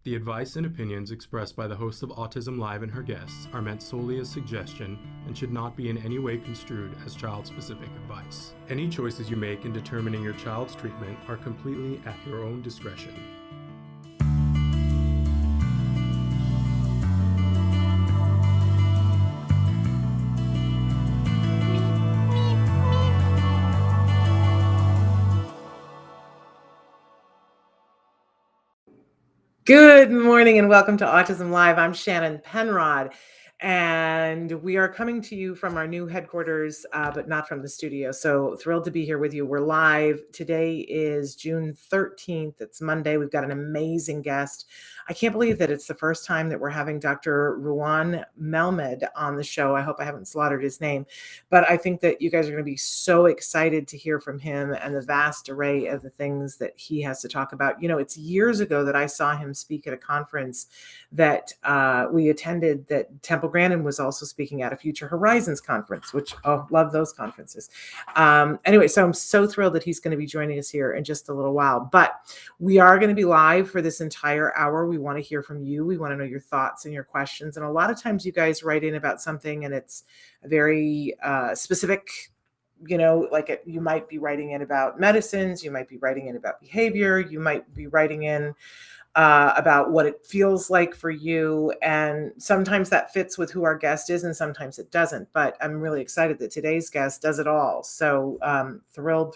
The advice and opinions expressed by the host of Autism Live and her guests are meant solely as suggestion and should not be in any way construed as child-specific advice. Any choices you make in determining your child's treatment are completely at your own discretion. Good morning and welcome to Autism Live. I'm Shannon Penrod, and we are coming to you from our new headquarters, but not from the studio. So thrilled to be here with you. We're live. Today is June 13th. It's Monday. We've got an amazing guest. I can't believe that it's the first time that we're having Dr. Ruan Melmed on the show. I hope I haven't slaughtered his name, but I think that you guys are going to be so excited to hear from him and the vast array of the things that he has to talk about. You know, it's years ago that I saw him speak at a conference that we attended that Temple Grandin was also speaking at, a Future Horizons conference, which, love those conferences. Anyway, so I'm so thrilled that he's going to be joining us here in just a little while, but we are going to be live for this entire hour. We want to hear from you. We want to know your thoughts and your questions. And a lot of times you guys write in about something and it's very specific, you know, like you might be writing in about medicines, you might be writing in about behavior, you might be writing in about what it feels like for you. And sometimes that fits with who our guest is and sometimes it doesn't. But I'm really excited that today's guest does it all. So thrilled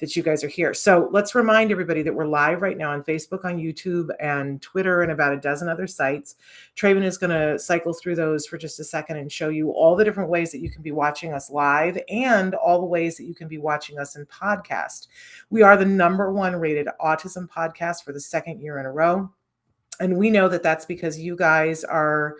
that you guys are here. So let's remind everybody that we're live right now on Facebook, on YouTube, and Twitter, and about a dozen other sites. Traven is going to cycle through those for just a second and show you all the different ways that you can be watching us live and all the ways that you can be watching us in podcast. We are the #1 rated autism podcast for the second year in a row. And we know that that's because you guys are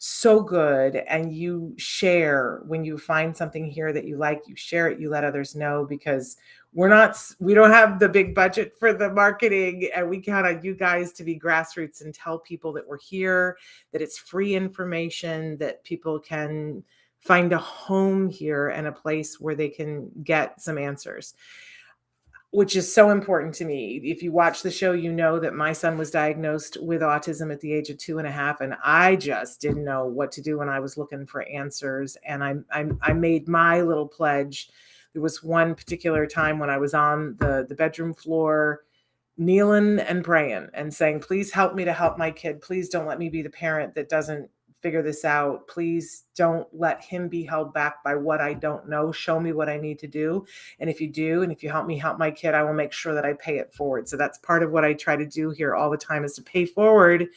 so good and you share when you find something here that you like, you share it, you let others know, because we don't have the big budget for the marketing, and we count on you guys to be grassroots and tell people that we're here, that it's free information, that people can find a home here and a place where they can get some answers, which is so important to me. If you watch the show, you know that my son was diagnosed with autism at the age of 2.5, and I just didn't know what to do when I was looking for answers. And I made my little pledge. There was one particular time when I was on the bedroom floor, kneeling and praying and saying, please help me to help my kid. Please don't let me be the parent that doesn't figure this out. Please don't let him be held back by what I don't know. Show me what I need to do. And if you do, and if you help me help my kid, I will make sure that I pay it forward. So that's part of what I try to do here all the time, is to pay forward.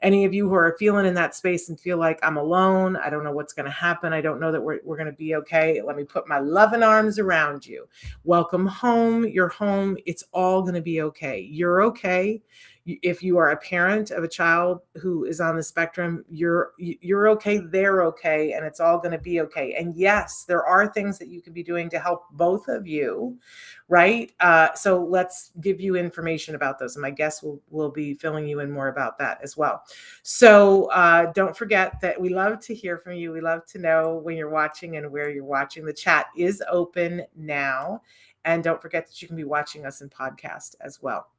Any of you who are feeling in that space and feel like I'm alone, I don't know what's going to happen, I don't know that we're going to be okay, let me put my loving arms around you. Welcome home. You're home. It's all going to be okay. You're okay. If you are a parent of a child who is on the spectrum, you're okay, they're okay, and it's all going to be okay. And yes, there are things that you could be doing to help both of you, right? So let's give you information about those. And my guest will be filling you in more about that as well. So don't forget that we love to hear from you. We love to know when you're watching and where you're watching. The chat is open now. And don't forget that you can be watching us in podcast as well.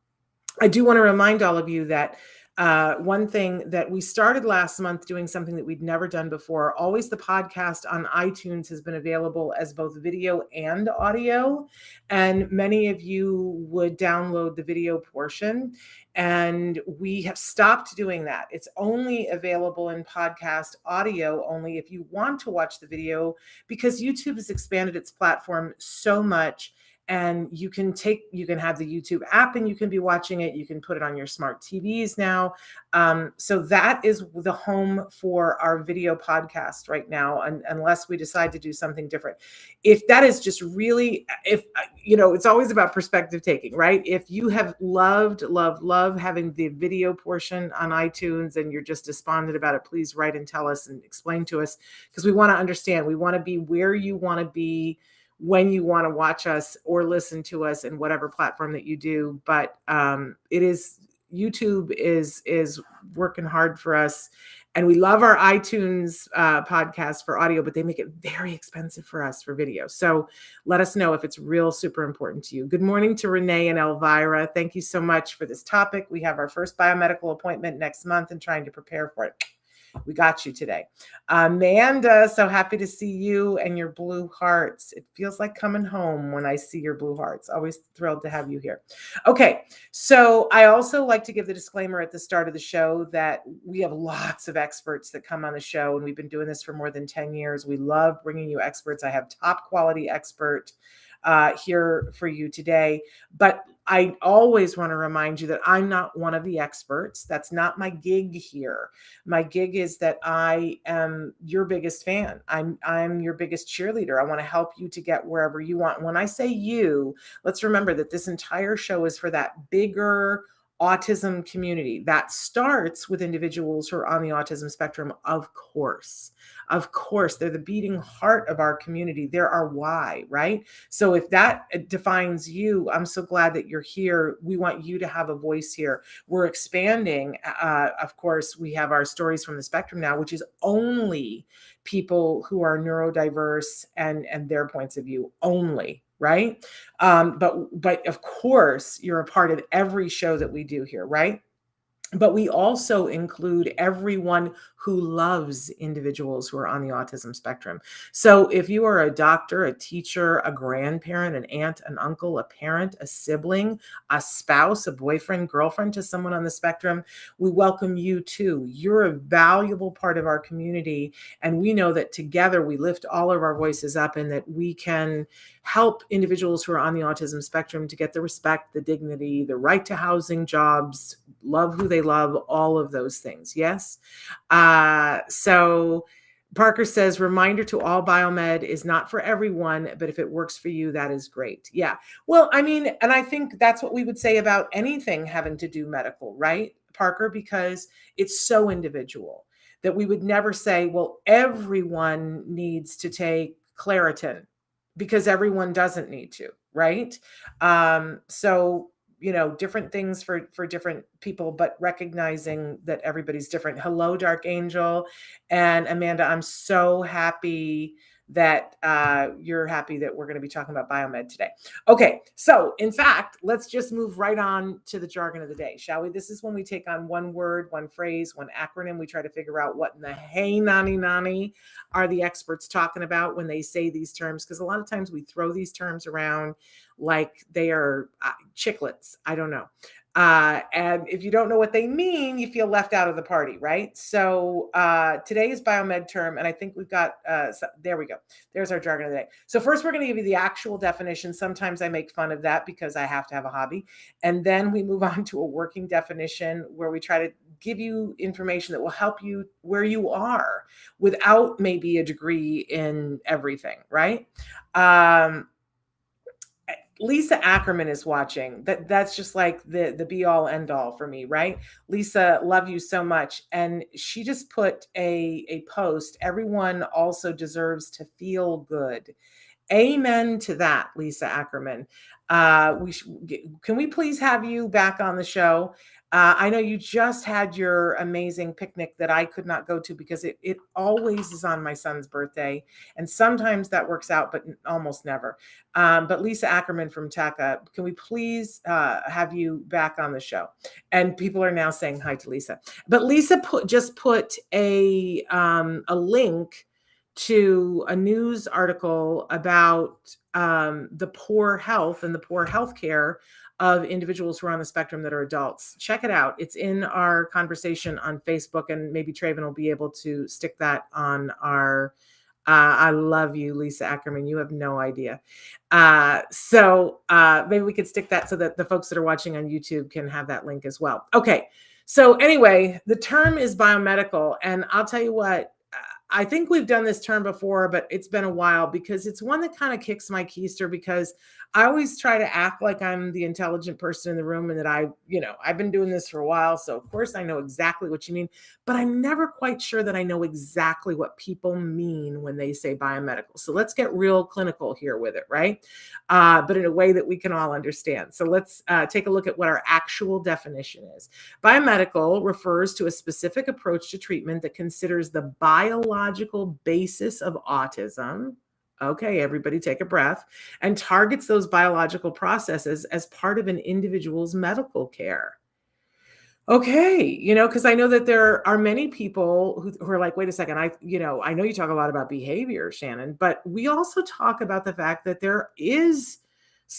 I do want to remind all of you that one thing that we started last month, doing something that we'd never done before. Always the podcast on iTunes has been available as both video and audio. And many of you would download the video portion. And we have stopped doing that. It's only available in podcast audio only if you want to watch the video, because YouTube has expanded its platform so much. And you can have the YouTube app and you can be watching it. You can put it on your smart TVs now. So that is the home for our video podcast right now, unless we decide to do something different. If that is just really, it's always about perspective taking, right? If you have loved having the video portion on iTunes and you're just despondent about it, please write and tell us and explain to us, because we want to understand. We want to be where you want to be when you want to watch us or listen to us in whatever platform that you do. But YouTube is working hard for us, And we love our iTunes podcast for audio, but they make it very expensive for us for video. So let us know if it's real super important to you. Good morning to Renee and Elvira. Thank you so much for this topic. We have our first biomedical appointment next month and trying to prepare for it. We got you today. Amanda, so happy to see you and your blue hearts. It feels like coming home when I see your blue hearts. Always thrilled to have you here. Okay, so I also like to give the disclaimer at the start of the show that we have lots of experts that come on the show, and we've been doing this for more than 10 years. We love bringing you experts. I have top quality expert here for you today. But I always want to remind you that I'm not one of the experts. That's not my gig here. My gig is that I am your biggest fan. I'm your biggest cheerleader. I want to help you to get wherever you want. When I say you, let's remember that this entire show is for that bigger autism community that starts with individuals who are on the autism spectrum. Of course, they're the beating heart of our community. They're our why, right? So if that defines you, I'm so glad that you're here. We want you to have a voice here. We're expanding. Of course, we have our Stories from the Spectrum now, which is only people who are neurodiverse and their points of view only. Right. But of course, you're a part of every show that we do here. Right. But we also include everyone who loves individuals who are on the autism spectrum. So if you are a doctor, a teacher, a grandparent, an aunt, an uncle, a parent, a sibling, a spouse, a boyfriend, girlfriend to someone on the spectrum, we welcome you too. You're a valuable part of our community. And we know that together we lift all of our voices up and that we can help individuals who are on the autism spectrum to get the respect, the dignity, the right to housing, jobs, love who they love, all of those things. Yes. So Parker says, reminder to all Biomed is not for everyone, but if it works for you, that is great. Yeah. Well, I mean, and I think that's what we would say about anything having to do medical, right, Parker, because it's so individual that we would never say, well, everyone needs to take Claritin because everyone doesn't need to, right? So different things for different people, but recognizing that everybody's different. Hello, Dark Angel. And Amanda, I'm so happy that you're happy that we're going to be talking about Biomed today. Okay, so in fact, let's just move right on to the jargon of the day, shall we? This is when we take on one word, one phrase, one acronym. We try to figure out what in the hey nani are the experts talking about when they say these terms, because a lot of times we throw these terms around like they are chiclets. I don't know. And if you don't know what they mean, you feel left out of the party, right? So today is Biomed term, and I think we've got, there we go. There's our jargon of the day. So first we're going to give you the actual definition. Sometimes I make fun of that because I have to have a hobby. And then we move on to a working definition where we try to give you information that will help you where you are without maybe a degree in everything, right? Lisa Ackerman is watching. That's just like the be all end all for me, right? Lisa, love you so much. And she just put a post. Everyone also deserves to feel good. Amen to that, Lisa Ackerman. Can we please have you back on the show? I know you just had your amazing picnic that I could not go to because it always is on my son's birthday. And sometimes that works out, but almost never. But Lisa Ackerman from TACA, can we please have you back on the show? And people are now saying hi to Lisa. But Lisa just put a link to a news article about the poor health and the poor healthcare of individuals who are on the spectrum that are adults. Check it out. It's in our conversation on Facebook, and maybe Traven will be able to stick that on our I love you, Lisa Ackerman. You have no idea. So maybe we could stick that so that the folks that are watching on YouTube can have that link as well. Okay. So anyway, the term is biomedical. And I'll tell you what, I think we've done this term before, but it's been a while because it's one that kind of kicks my keister because I always try to act like I'm the intelligent person in the room and that I've been doing this for a while. So of course I know exactly what you mean, but I'm never quite sure that I know exactly what people mean when they say biomedical. So let's get real clinical here with it, right? But in a way that we can all understand. So let's take a look at what our actual definition is. Biomedical refers to a specific approach to treatment that considers the biological basis of autism. Okay, everybody take a breath, and targets those biological processes as part of an individual's medical care. Okay, because I know that there are many people who are like, wait a second, I know you talk a lot about behavior, Shannon, but we also talk about the fact that there is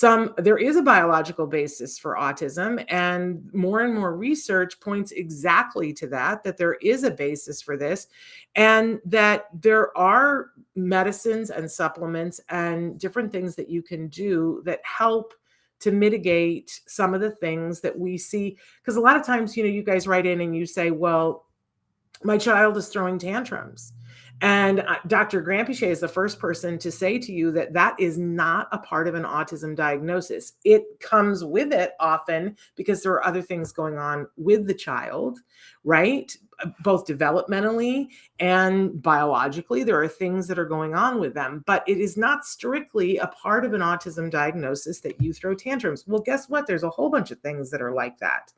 a biological basis for autism, and more research points exactly to that there is a basis for this, and that there are medicines and supplements and different things that you can do that help to mitigate some of the things that we see. Because a lot of times, you guys write in and you say, well, my child is throwing tantrums. And Dr. Granpichet is the first person to say to you that that is not a part of an autism diagnosis. It comes with it often because there are other things going on with the child, right? Both developmentally and biologically, there are things that are going on with them, but it is not strictly a part of an autism diagnosis that you throw tantrums. Well, guess what? There's a whole bunch of things that are like that,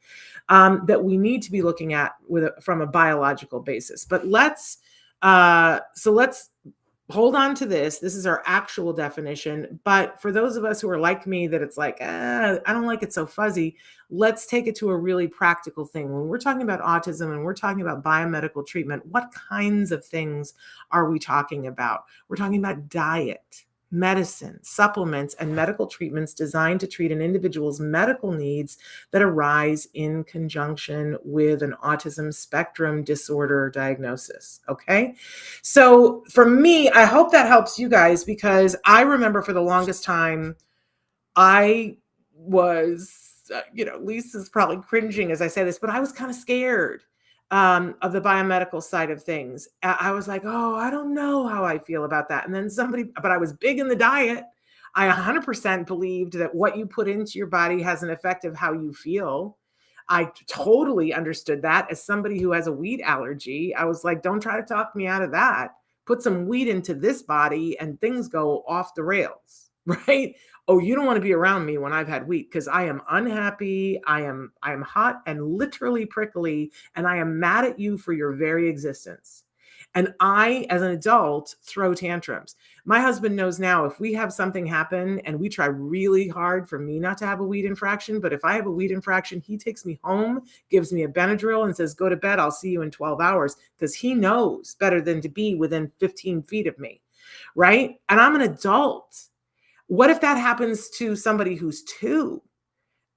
that we need to be looking at from a biological basis. But let's hold on to this. This is our actual definition. But for those of us who are like me, that it's like, I don't like it so fuzzy, let's take it to a really practical thing. When we're talking about autism and we're talking about biomedical treatment, what kinds of things are we talking about? We're talking about diet, medicine, supplements, and medical treatments designed to treat an individual's medical needs that arise in conjunction with an autism spectrum disorder diagnosis. Okay. So for me, I hope that helps you guys, because I remember for the longest time, I was, Lisa's probably cringing as I say this, but I was kind of scared of the biomedical side of things. I was like, oh, I don't know how I feel about that. And then but I was big in the diet. I 100% believed that what you put into your body has an effect of how you feel. I totally understood that as somebody who has a wheat allergy. I was like, don't try to talk me out of that. Put some wheat into this body and things go off the rails, right? Oh, you don't want to be around me when I've had wheat because I am unhappy. I am hot and literally prickly, and I am mad at you for your very existence. And I, as an adult, throw tantrums. My husband knows now if we have something happen and we try really hard for me not to have a weed infraction, but if I have a weed infraction, he takes me home, gives me a Benadryl and says, go to bed. I'll see you in 12 hours because he knows better than to be within 15 feet of me, right? And I'm an adult. What if that happens to somebody who's 2?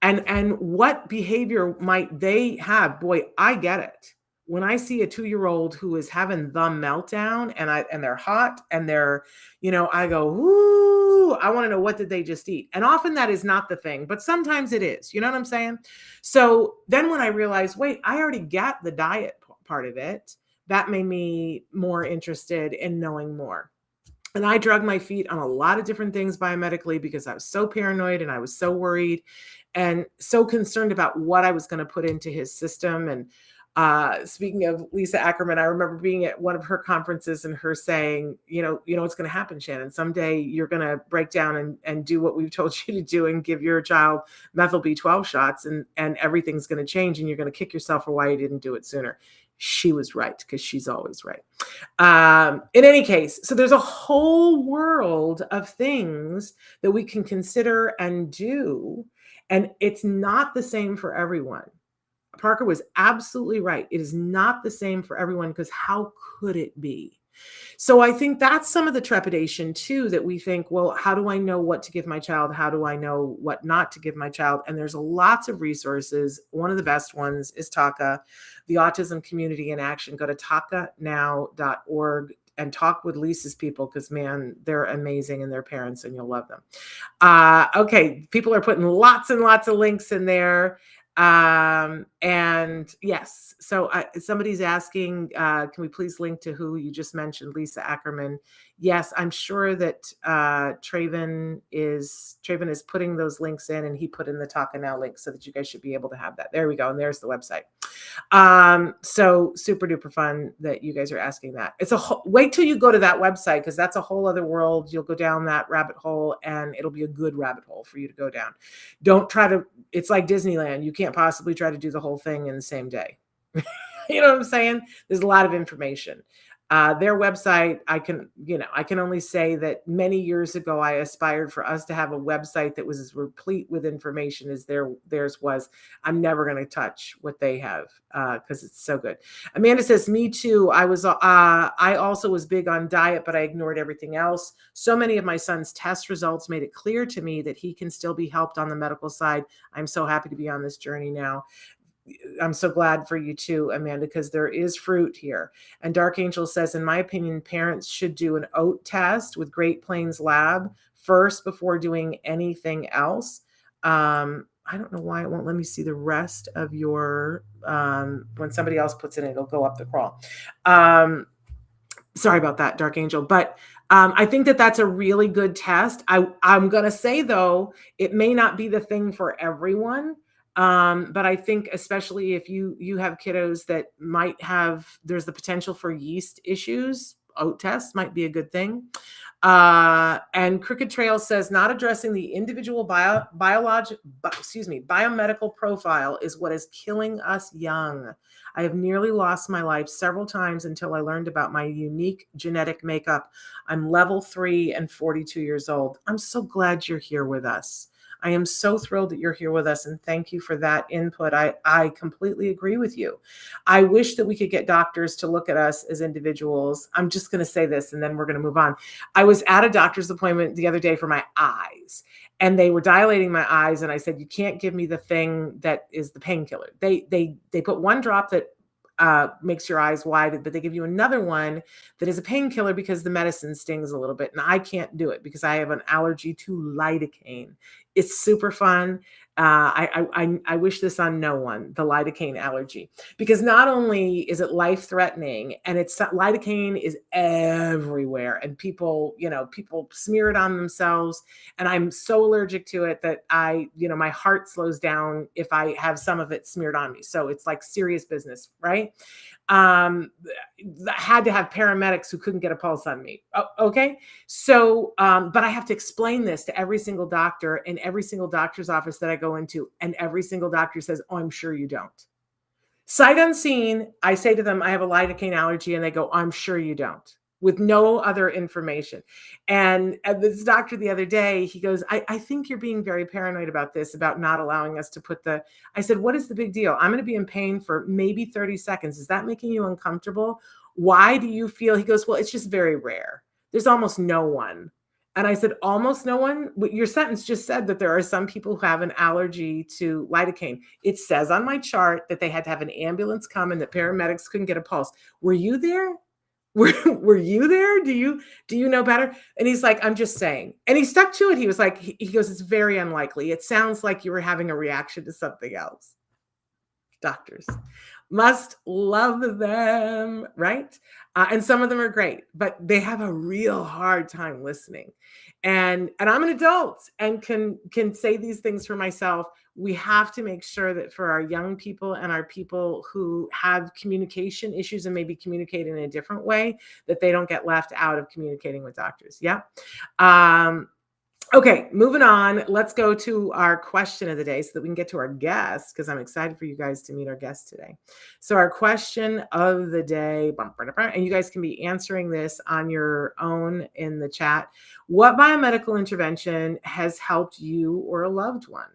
And what behavior might they have? Boy, I get it. When I see a 2-year-old who is having the meltdown and they're hot and they're, I go, ooh, I want to know, what did they just eat? And often that is not the thing, but sometimes it is. You know what I'm saying? So then when I realized, wait, I already got the diet part of it, that made me more interested in knowing more. And I drug my feet on a lot of different things biomedically because I was so paranoid and I was so worried and so concerned about what I was going to put into his system. And speaking of Lisa Ackerman, I remember being at one of her conferences and her saying, what's going to happen, Shannon? Someday you're going to break down and do what we've told you to do and give your child methyl B12 shots and everything's going to change and you're going to kick yourself for why you didn't do it sooner. She was right, because she's always right. In any case, so there's a whole world of things that we can consider and do, and it's not the same for everyone. Parker was absolutely right. It is not the same for everyone, because how could it be? So I think that's some of the trepidation too, that we think, well, how do I know what to give my child? How do I know what not to give my child? And there's lots of resources. One of the best ones is TACA, the Autism Community in Action. Go to tacanow.org and talk with Lisa's people, because man, they're amazing, and their parents, and you'll love them. Okay, people are putting lots and lots of links in there. And yes, so somebody's asking, can we please link to who you just mentioned, Lisa Ackerman? Yes, I'm sure that Traven is putting those links in, and he put in the Talk and Now link so that you guys should be able to have that. There we go. And there's the website. So super duper fun that you guys are asking that. It's wait till you go to that website, because that's a whole other world. You'll go down that rabbit hole, and it'll be a good rabbit hole for you to go down. Don't try to, it's like Disneyland. You can't possibly try to do the whole thing in the same day. You know what I'm saying? There's a lot of information. Their website, I can only say that many years ago, I aspired for us to have a website that was as replete with information as theirs was. I'm never going to touch what they have because it's so good. Amanda says, me too. I also was big on diet, but I ignored everything else. So many of my son's test results made it clear to me that he can still be helped on the medical side. I'm so happy to be on this journey now. I'm so glad for you too, Amanda, because there is fruit here. And Dark Angel says, in my opinion, parents should do an oat test with Great Plains Lab first before doing anything else. I don't know why it won't let me see the rest of your, when somebody else puts it in, it'll go up the crawl. Sorry about that, Dark Angel. But I think that that's a really good test. I'm going to say, though, it may not be the thing for everyone. But I think especially if you have kiddos that might have, there's the potential for yeast issues, oat tests might be a good thing. And Crooked Trail says, not addressing the individual biomedical profile is what is killing us young. I have nearly lost my life several times until I learned about my unique genetic makeup. I'm level 3 and 42 years old. I'm so glad you're here with us. I am so thrilled that you're here with us, and thank you for that input. I completely agree with you. I wish that we could get doctors to look at us as individuals. I'm just going to say this, and then we're going to move on. I was at a doctor's appointment the other day for my eyes, and they were dilating my eyes, and I said, you can't give me the thing that is the painkiller. They put one drop that makes your eyes wide, but they give you another one that is a painkiller because the medicine stings a little bit. And I can't do it because I have an allergy to lidocaine. It's super fun. I wish this on no one, the lidocaine allergy, because not only is it life-threatening, and lidocaine is everywhere, and people smear it on themselves, and I'm so allergic to it that my heart slows down if I have some of it smeared on me. So it's like serious business, right? I had to have paramedics who couldn't get a pulse on me. Okay. So, but I have to explain this to every single doctor in every single doctor's office that I go into. And every single doctor says, oh, I'm sure you don't. Sight unseen, I say to them, I have a lidocaine allergy. And they go, I'm sure you don't, with no other information. And this doctor the other day, he goes, I think you're being very paranoid about this, about not allowing us to put I said, what is the big deal? I'm going to be in pain for maybe 30 seconds. Is that making you uncomfortable? Why do you feel? He goes, well, it's just very rare. There's almost no one. And I said, almost no one? Your sentence just said that there are some people who have an allergy to lidocaine. It says on my chart that they had to have an ambulance come and that paramedics couldn't get a pulse. Were you there? Were you there? Do you know better? And he's like, I'm just saying. And he stuck to it. He was like, he goes, it's very unlikely. It sounds like you were having a reaction to something else. Doctors must love them, right? And some of them are great, but they have a real hard time listening. And I'm an adult and can say these things for myself. We have to make sure that for our young people and our people who have communication issues and maybe communicate in a different way, that they don't get left out of communicating with doctors. Yeah. Okay, moving on. Let's go to our question of the day so that we can get to our guest, because I'm excited for you guys to meet our guest today. So our question of the day, and you guys can be answering this on your own in the chat. What biomedical intervention has helped you or a loved one?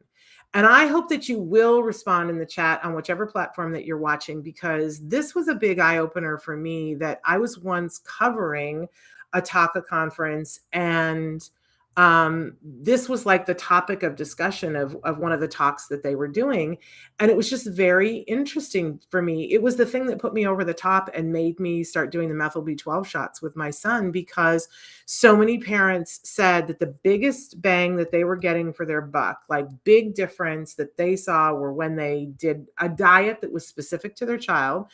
And I hope that you will respond in the chat on whichever platform that you're watching, because this was a big eye-opener for me that I was once covering a TACA conference, and this was like the topic of discussion of one of the talks that they were doing. And it was just very interesting for me. It was the thing that put me over the top and made me start doing the methyl B12 shots with my son, because so many parents said that the biggest bang that they were getting for their buck, like big difference that they saw, were when they did a diet that was specific to their child.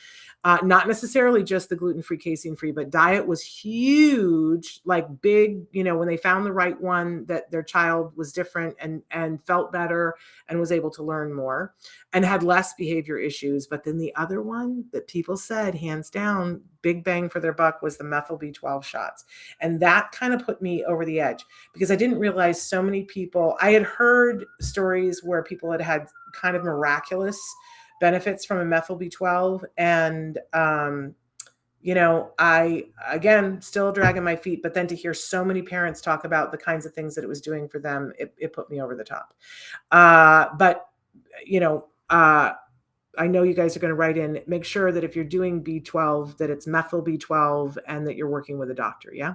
Not necessarily just the gluten-free, casein-free, but diet was huge, like big, when they found the right one that their child was different and felt better and was able to learn more and had less behavior issues. But then the other one that people said, hands down, big bang for their buck, was the methyl B12 shots. And that kind of put me over the edge, because I didn't realize so many people, I had heard stories where people had kind of miraculous benefits from a methyl B12. And, I, again, still dragging my feet, but then to hear so many parents talk about the kinds of things that it was doing for them, it put me over the top. But, I know you guys are going to write in, make sure that if you're doing B12, that it's methyl B12 and that you're working with a doctor. Yeah.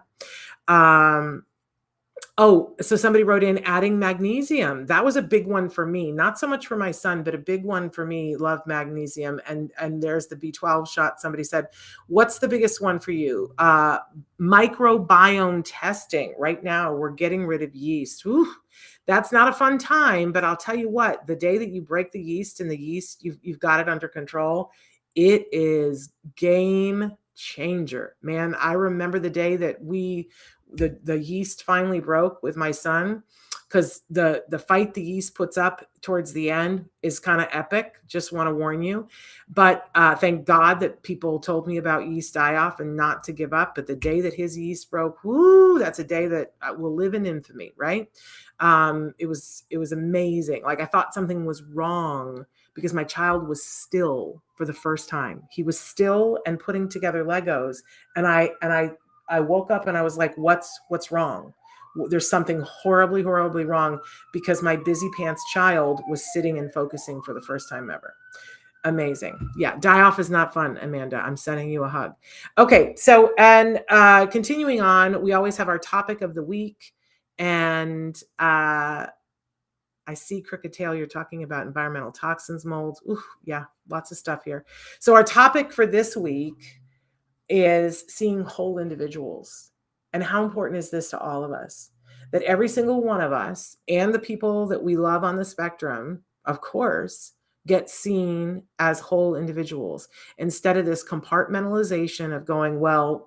Oh, so somebody wrote in adding magnesium. That was a big one for me, not so much for my son, but a big one for me. Love magnesium. And there's the B12 shot. Somebody said, what's the biggest one for you? Microbiome testing. Right now, we're getting rid of yeast. Whew, that's not a fun time, but I'll tell you what, the day that you break the yeast and the yeast, you've got it under control, it is game changer. Man, I remember the day that the yeast finally broke with my son, because the fight the yeast puts up towards the end is kind of epic. Just want to warn you. But thank God that people told me about yeast die-off and not to give up. But the day that his yeast broke, whoo, that's a day that will live in infamy, right? It was amazing. Like, I thought something was wrong because my child was still for the first time. He was still and putting together Legos. And I woke up and I was like, what's wrong? There's something horribly, horribly wrong, because my busy pants child was sitting and focusing for the first time ever. Amazing. Yeah. Die off is not fun, Amanda. I'm sending you a hug. Okay. So, and continuing on, we always have our topic of the week. And I see Crooked Tail, you're talking about environmental toxins, molds. Ooh, yeah, lots of stuff here. So our topic for this week is seeing whole individuals. And how important is this to all of us? That every single one of us and the people that we love on the spectrum, of course, get seen as whole individuals, instead of this compartmentalization of going, well,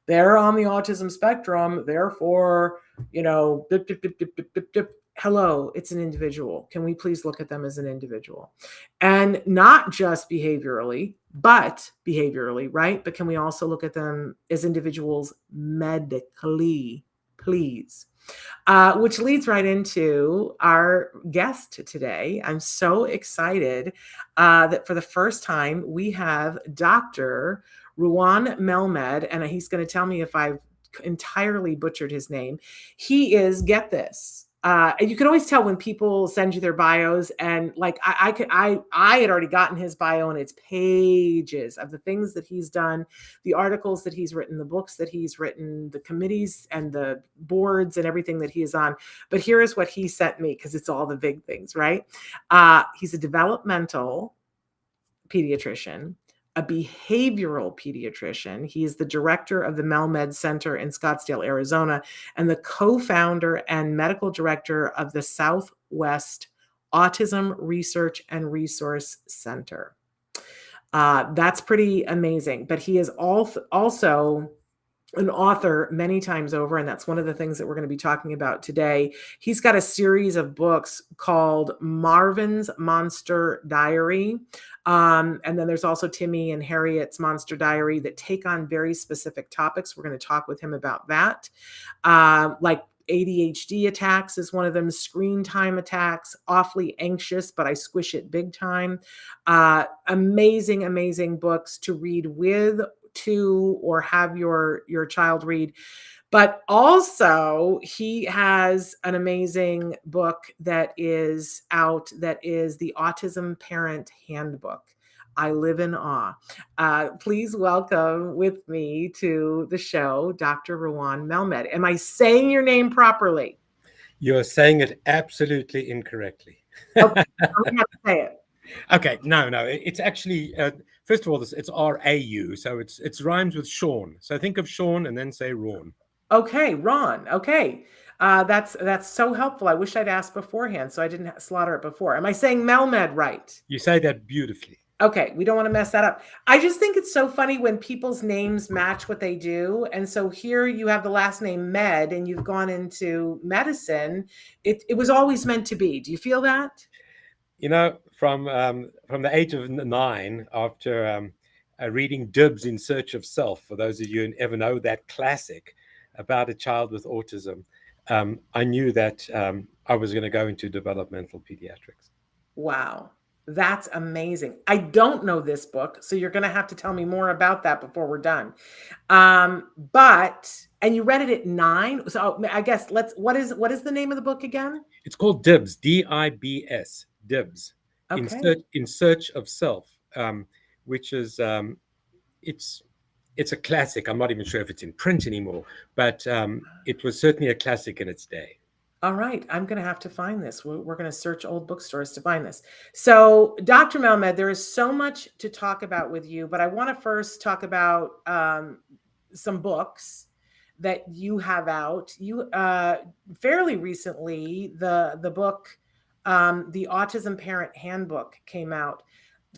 they're on the autism spectrum, therefore, dip, dip, dip, dip, dip, dip, dip. Hello, it's an individual. Can we please look at them as an individual? And not just behaviorally, right? But can we also look at them as individuals medically, please? Which leads right into our guest today. I'm so excited that for the first time we have Dr. Ruan Melmed, and he's going to tell me if I've entirely butchered his name. He is, get this, you can always tell when people send you their bios, and like I had already gotten his bio, and it's pages of the things that he's done, the articles that he's written, the books that he's written, the committees and the boards and everything that he is on. But here is what he sent me, because it's all the big things, right? He's a developmental pediatrician, a behavioral pediatrician. He is the director of the Melmed Center in Scottsdale, Arizona, and the co-founder and medical director of the Southwest Autism Research and Resource Center. That's pretty amazing. But he is also an author many times over, and that's one of the things that we're going to be talking about today. He's got a series of books called Marvin's Monster Diary. And then there's also Timmy and Harriet's Monster Diary that take on very specific topics. We're going to talk with him about that. Like ADHD attacks is one of them, screen time attacks, awfully anxious, but I squish it big time. Amazing, amazing books to read with, to, or have your child read. But also he has an amazing book that is out, that is the Autism Parent Handbook. I live in awe. Please welcome with me to the show, Dr. Ruan Melmed. Am I saying your name properly? You're saying it absolutely incorrectly. Okay, I'm going to have to say it. Okay, no, it's actually first of all, it's RAU, so it's rhymes with Sean. So think of Sean and then say Rawn. Okay, Ron. Okay. That's so helpful. I wish I'd asked beforehand so I didn't slaughter it before. Am I saying Melmed right? You say that beautifully. Okay, we don't want to mess that up. I just think it's so funny when people's names match what they do. And so here you have the last name Med and you've gone into medicine. It was always meant to be. Do you feel that? You know, from the age of 9, after reading Dibs in Search of Self, for those of you who ever know that classic about a child with autism, I knew that I was going to go into developmental pediatrics. Wow. That's amazing. I don't know this book, so you're going to have to tell me more about that before we're done. And you read it at 9. So I guess what is the name of the book again? It's called Dibs, DIBS, Dibs, Okay. in search of self, which is it's a classic. I'm not even sure if it's in print anymore, but it was certainly a classic in its day. All right, I'm going to have to find this. We're going to search old bookstores to find this. So, Dr. Melmed, there is so much to talk about with you, but I want to first talk about some books that you have out. You fairly recently, the book, the Autism Parent Handbook, came out.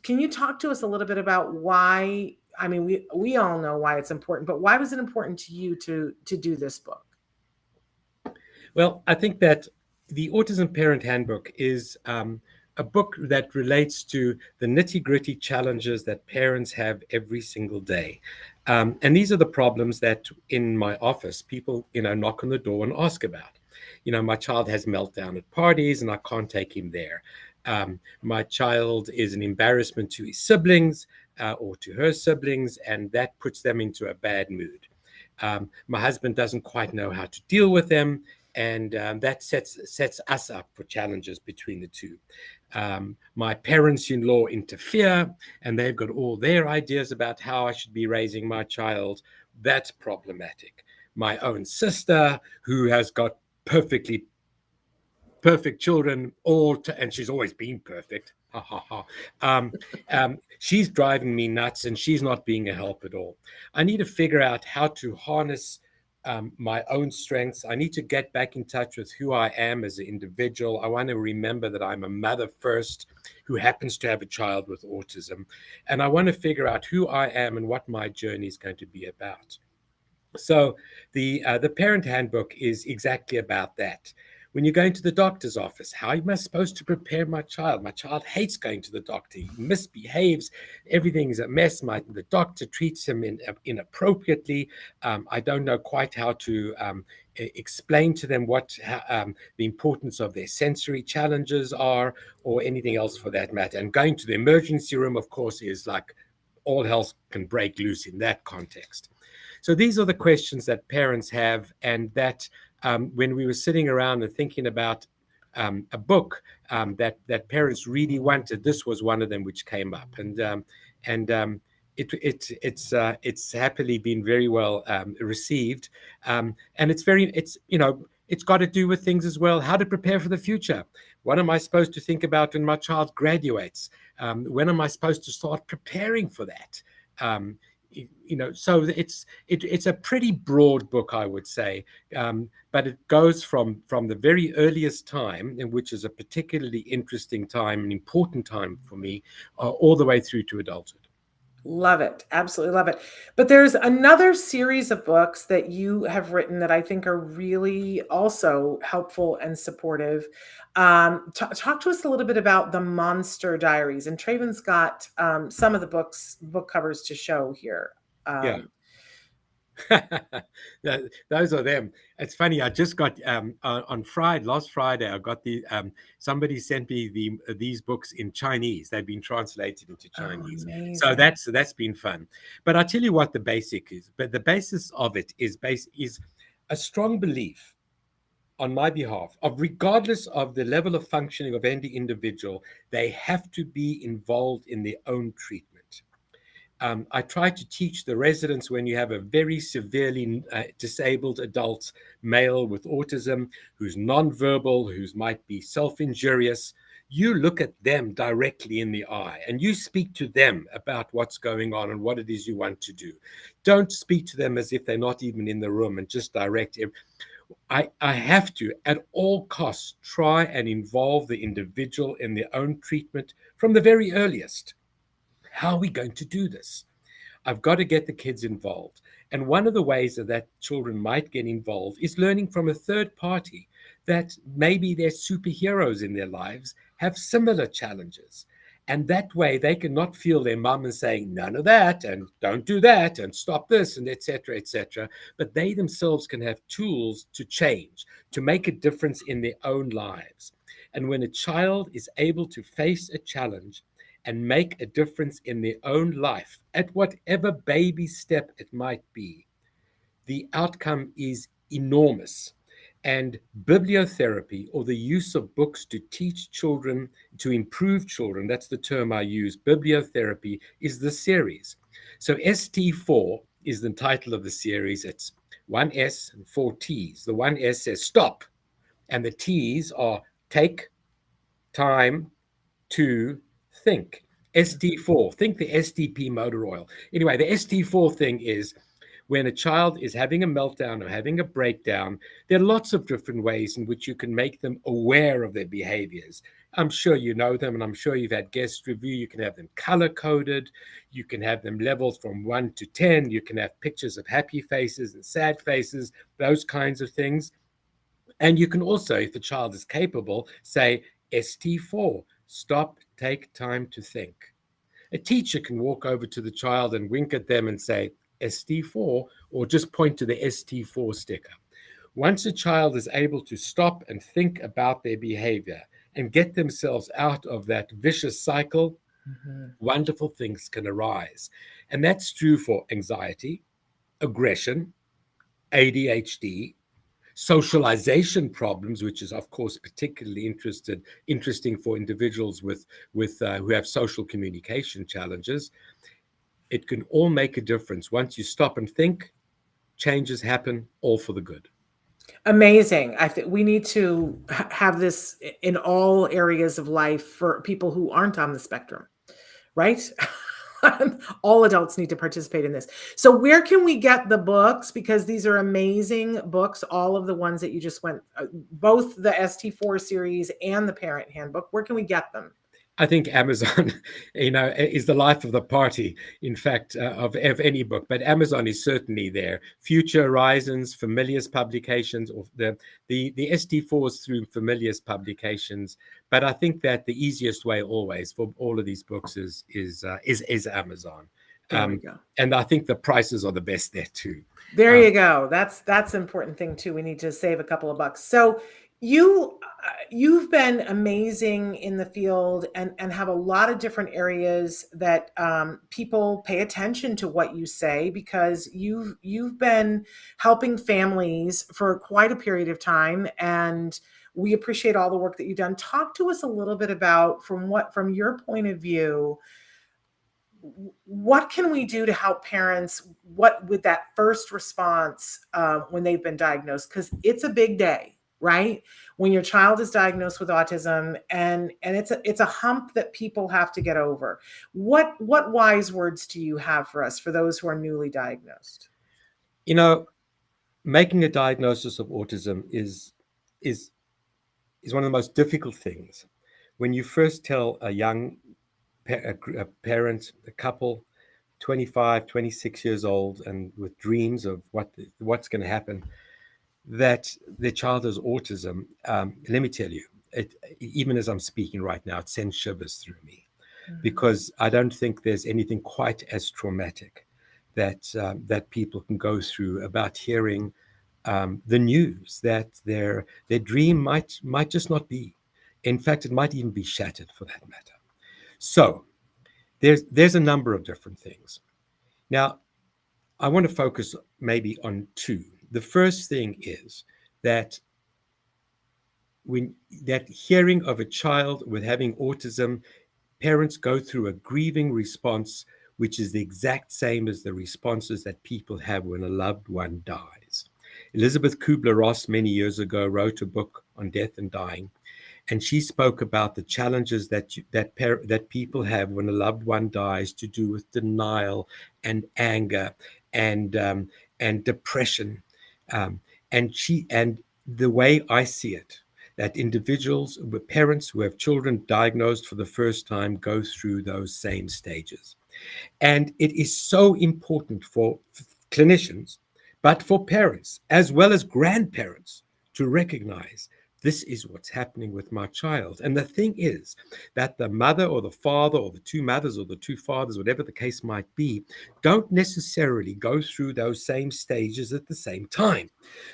Can you talk to us a little bit about why? I mean, we all know why it's important, but why was it important to you to do this book? Well, I think that the Autism Parent Handbook is a book that relates to the nitty-gritty challenges that parents have every single day. And these are the problems that in my office, people, knock on the door and ask about. My child has meltdown at parties and I can't take him there. My child is an embarrassment to his siblings or to her siblings, and that puts them into a bad mood. My husband doesn't quite know how to deal with them, and that sets us up for challenges between the two. My parents-in-law interfere, and they've got all their ideas about how I should be raising my child. That's problematic. My own sister, who has got perfect children, and she's always been perfect. She's driving me nuts, and she's not being a help at all. I need to figure out how to harness my own strengths. I need to get back in touch with who I am as an individual. I want to remember that I'm a mother first who happens to have a child with autism. And I want to figure out who I am and what my journey is going to be about. So the parent handbook is exactly about that. When you go into the doctor's office, how am I supposed to prepare my child? My child hates going to the doctor. He misbehaves. Everything's a mess. The doctor treats him inappropriately. I don't know quite how to explain to them what the importance of their sensory challenges are, or anything else for that matter. And going to the emergency room, of course, is like all hell can break loose in that context. So these are the questions that parents have, and that when we were sitting around and thinking about a book that parents really wanted, this was one of them which came up, and it's happily been very well received, and it's got to do with things as well. How to prepare for the future. What am I supposed to think about when my child graduates? When am I supposed to start preparing for that? So it's a pretty broad book, I would say, but it goes from the very earliest time, in which is a particularly interesting time, an important time for me, all the way through to adulthood. Love it. Absolutely love it. But there's another series of books that you have written that I think are really also helpful and supportive. Talk to us a little bit about the Monster Diaries. And Traven's got some of the book covers to show here. Yeah. Those are them. It's funny. I just got last Friday. I got somebody sent me these books in Chinese. They've been translated into Chinese, so that's been fun. But I tell you what the basic is. But the basis of it is a strong belief on my behalf of, regardless of the level of functioning of any individual, they have to be involved in their own treatment. I try to teach the residents when you have a very severely disabled adult male with autism who's nonverbal, who might be self-injurious, you look at them directly in the eye and you speak to them about what's going on and what it is you want to do. Don't speak to them as if they're not even in the room and just direct him. I have to, at all costs, try and involve the individual in their own treatment from the very earliest. How are we going to do this? I've got to get the kids involved. And one of the ways that children might get involved is learning from a third party that maybe they're superheroes in their lives, have similar challenges. And that way they can not feel their mum and saying, none of that, and don't do that, and stop this, and etc., etc. But they themselves can have tools to change, to make a difference in their own lives. And when a child is able to face a challenge and make a difference in their own life at whatever baby step it might be, the outcome is enormous. And bibliotherapy, or the use of books to teach children, to improve children, that's the term I use, bibliotherapy, is the series. So ST4 is the title of the series. It's 1 S and 4 T's. The 1 S says stop, and the T's are take, time, to, think. ST4, think the STP motor oil. Anyway, the ST4 thing is when a child is having a meltdown or having a breakdown, there are lots of different ways in which you can make them aware of their behaviors. I'm sure you know them, and I'm sure you've had guest review. You can have them color-coded. You can have them leveled from 1 to 10. You can have pictures of happy faces and sad faces, those kinds of things. And you can also, if the child is capable, say ST4, stop, take time to think. A teacher can walk over to the child and wink at them and say ST4, or just point to the ST4 sticker. Once a child is able to stop and think about their behavior and get themselves out of that vicious cycle, wonderful things can arise. And that's true for anxiety, aggression, ADHD, socialization problems, which is, of course, particularly interesting for individuals with who have social communication challenges. It can all make a difference. Once you stop and think, changes happen, all for the good. Amazing. I think we need to have this in all areas of life for people who aren't on the spectrum, right? All adults need to participate in this. So where can we get the books? Because these are amazing books, all of the ones that you just went, both the ST4 series and the parent handbook. Where can we get them? I think Amazon, is the life of the party, in fact, of any book. But Amazon is certainly there. Future Horizons, Familius Publications, or the ST4s through Familius Publications. But I think that the easiest way always for all of these books is Amazon. There we go. And I think the prices are the best there too. There you go. That's an important thing too. We need to save a couple of bucks. So you've been amazing in the field and have a lot of different areas that people pay attention to what you say, because you've been helping families for quite a period of time, and we appreciate all the work that you've done. Talk to us a little bit about, from your point of view, what can we do to help parents? What with that first response when they've been diagnosed? Because it's a big day, right? When your child is diagnosed with autism, and it's a hump that people have to get over. What wise words do you have for us, for those who are newly diagnosed? Making a diagnosis of autism is one of the most difficult things. When you first tell a young parent, a couple, 25, 26 years old, and with dreams of what's going to happen, that their child has autism, let me tell you, even as I'm speaking right now, it sends shivers through me, because I don't think there's anything quite as traumatic that people can go through about hearing the news that their dream might just not be. In fact, it might even be shattered, for that matter. So there's a number of different things. Now, I want to focus maybe on two. The first thing is that hearing of a child with having autism, parents go through a grieving response which is the exact same as the responses that people have when a loved one dies. Elizabeth Kubler-Ross many years ago wrote a book on death and dying, and she spoke about the challenges that people have when a loved one dies, to do with denial and anger and depression. And the way I see it, that individuals, parents who have children diagnosed for the first time, go through those same stages. And it is so important for clinicians, but for parents as well as grandparents, to recognize this is what's happening with my child. And the thing is that the mother or the father or the two mothers or the two fathers, whatever the case might be, don't necessarily go through those same stages at the same time.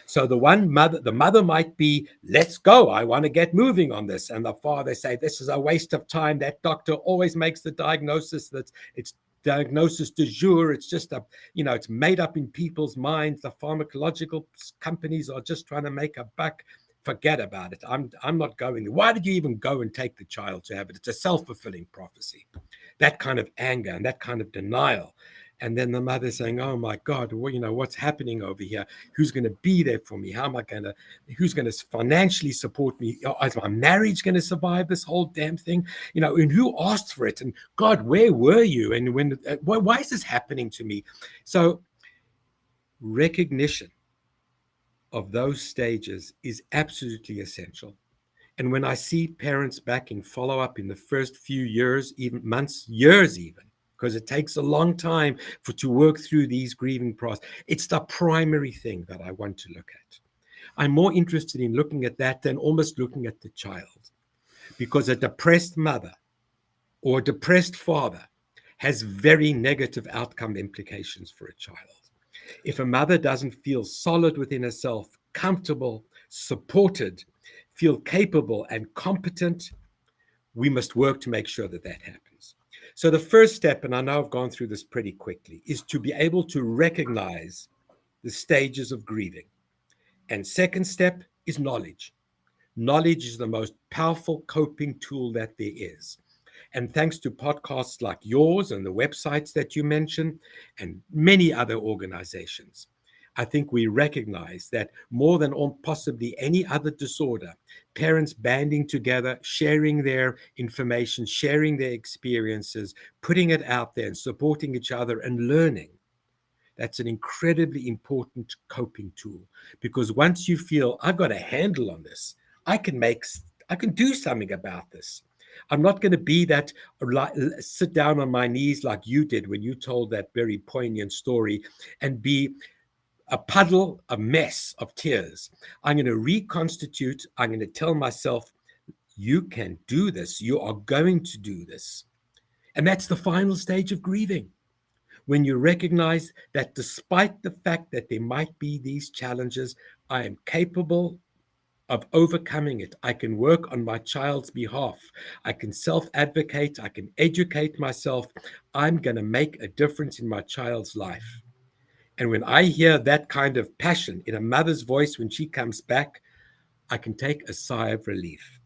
So the mother might be, let's go, I want to get moving on this. And the father say, this is a waste of time. That doctor always makes the diagnosis that it's diagnosis du jour. It's just it's made up in people's minds. The pharmacological companies are just trying to make a buck. Forget about it. I'm not going there. Why did you even go and take the child to have it? It's a self-fulfilling prophecy. That kind of anger and that kind of denial. And then the mother saying, oh my God, what's happening over here? Who's going to be there for me? Who's going to financially support me? Is my marriage going to survive this whole damn thing? And who asked for it? And God, where were you? And why is this happening to me? So recognition of those stages is absolutely essential. And when I see parents back in follow-up in the first few years, even months, years even, because it takes a long time to work through these grieving process, it's the primary thing that I want to look at. I'm more interested in looking at that than almost looking at the child, because a depressed mother or a depressed father has very negative outcome implications for a child. If a mother doesn't feel solid within herself, comfortable, supported, feel capable and competent, we must work to make sure that that happens. So the first step, and I know I've gone through this pretty quickly, is to be able to recognize the stages of grieving. And second step is knowledge. Knowledge is the most powerful coping tool that there is. And thanks to podcasts like yours and the websites that you mentioned and many other organizations, I think we recognize that more than possibly any other disorder, parents banding together, sharing their information, sharing their experiences, putting it out there and supporting each other and learning. That's an incredibly important coping tool, because once you feel I've got a handle on this, I can do something about this. I'm not going to be that sit down on my knees like you did when you told that very poignant story and be a puddle, a mess of tears. I'm going to reconstitute. I'm going to tell myself, you can do this. You are going to do this. And that's the final stage of grieving. When you recognize that despite the fact that there might be these challenges, I am capable of overcoming it. I can work on my child's behalf. I can self-advocate. I can educate myself. I'm going to make a difference in my child's life. And when I hear that kind of passion in a mother's voice when she comes back, I can take a sigh of relief,